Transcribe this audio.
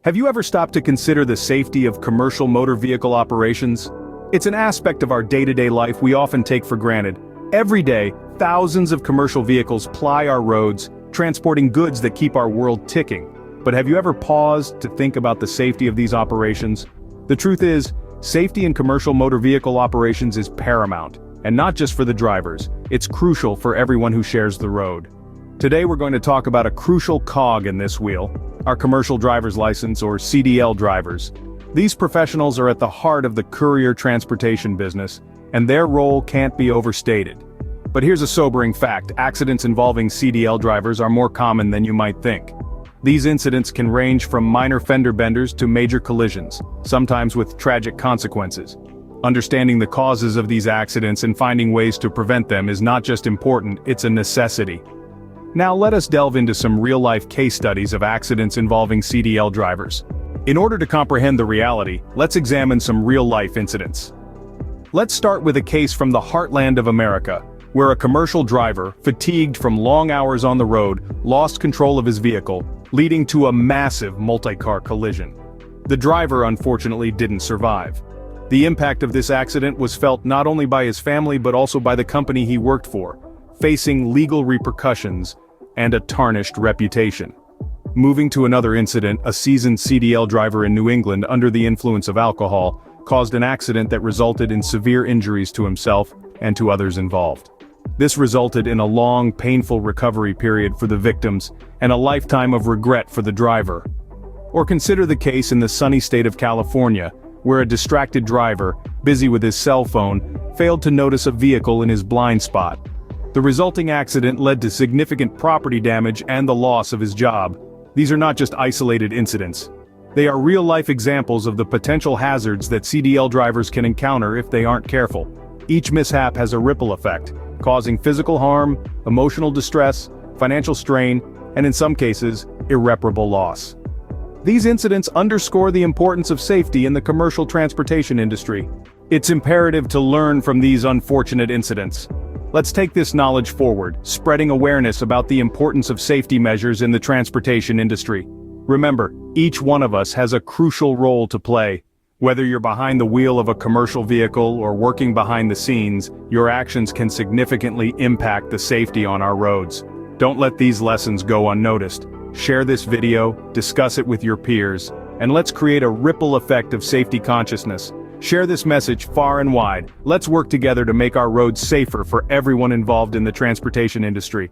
Have you ever stopped to consider the safety of commercial motor vehicle operations? It's an aspect of our day-to-day life we often take for granted. Every day, thousands of commercial vehicles ply our roads, transporting goods that keep our world ticking. But have you ever paused to think about the safety of these operations? The truth is, safety in commercial motor vehicle operations is paramount, and not just for the drivers, it's crucial for everyone who shares the road. Today we're going to talk about a crucial cog in this wheel, our commercial driver's license or CDL drivers. These professionals are at the heart of the courier transportation business, and their role can't be overstated. But here's a sobering fact: accidents involving CDL drivers are more common than you might think. These incidents can range from minor fender benders to major collisions, sometimes with tragic consequences. Understanding the causes of these accidents and finding ways to prevent them is not just important, it's a necessity. Now let us delve into some real-life case studies of accidents involving CDL drivers. In order to comprehend the reality, let's examine some real-life incidents. Let's start with a case from the heartland of America, where a commercial driver, fatigued from long hours on the road, lost control of his vehicle, leading to a massive multi-car collision. The driver unfortunately didn't survive. The impact of this accident was felt not only by his family but also by the company he worked for, facing legal repercussions and a tarnished reputation. Moving to another incident, a seasoned CDL driver in New England under the influence of alcohol caused an accident that resulted in severe injuries to himself and to others involved. This resulted in a long, painful recovery period for the victims and a lifetime of regret for the driver. Or consider the case in the sunny state of California, where a distracted driver, busy with his cell phone, failed to notice a vehicle in his blind spot. The resulting accident led to significant property damage and the loss of his job. These are not just isolated incidents. They are real-life examples of the potential hazards that CDL drivers can encounter if they aren't careful. Each mishap has a ripple effect, causing physical harm, emotional distress, financial strain, and in some cases, irreparable loss. These incidents underscore the importance of safety in the commercial transportation industry. It's imperative to learn from these unfortunate incidents. Let's take this knowledge forward, spreading awareness about the importance of safety measures in the transportation industry. Remember, each one of us has a crucial role to play. Whether you're behind the wheel of a commercial vehicle or working behind the scenes, your actions can significantly impact the safety on our roads. Don't let these lessons go unnoticed. Share this video, discuss it with your peers, and let's create a ripple effect of safety consciousness. Share this message far and wide. Let's work together to make our roads safer for everyone involved in the transportation industry.